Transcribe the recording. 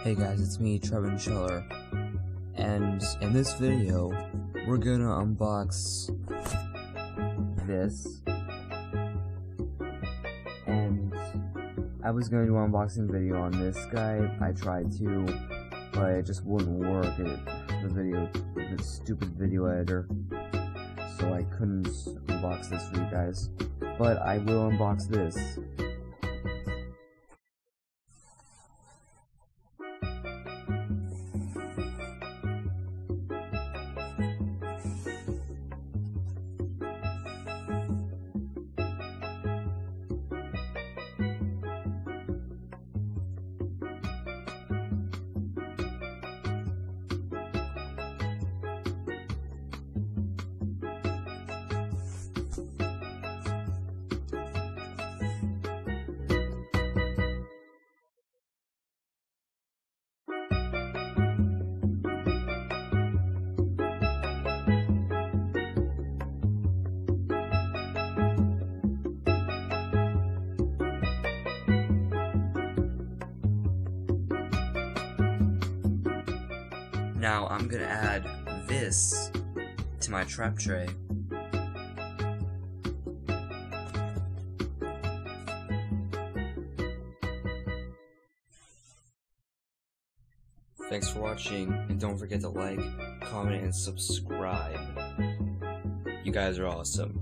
Hey guys, it's me, Trevin Scheller, and in this video, we're gonna unbox this, and I was gonna do an unboxing video on this guy. I tried to, but it just wouldn't work, the stupid video editor, so I couldn't unbox this for you guys, but I will unbox this. Now I'm gonna add this to my trap tray. Thanks for watching, and don't forget to like, comment, and subscribe. You guys are awesome.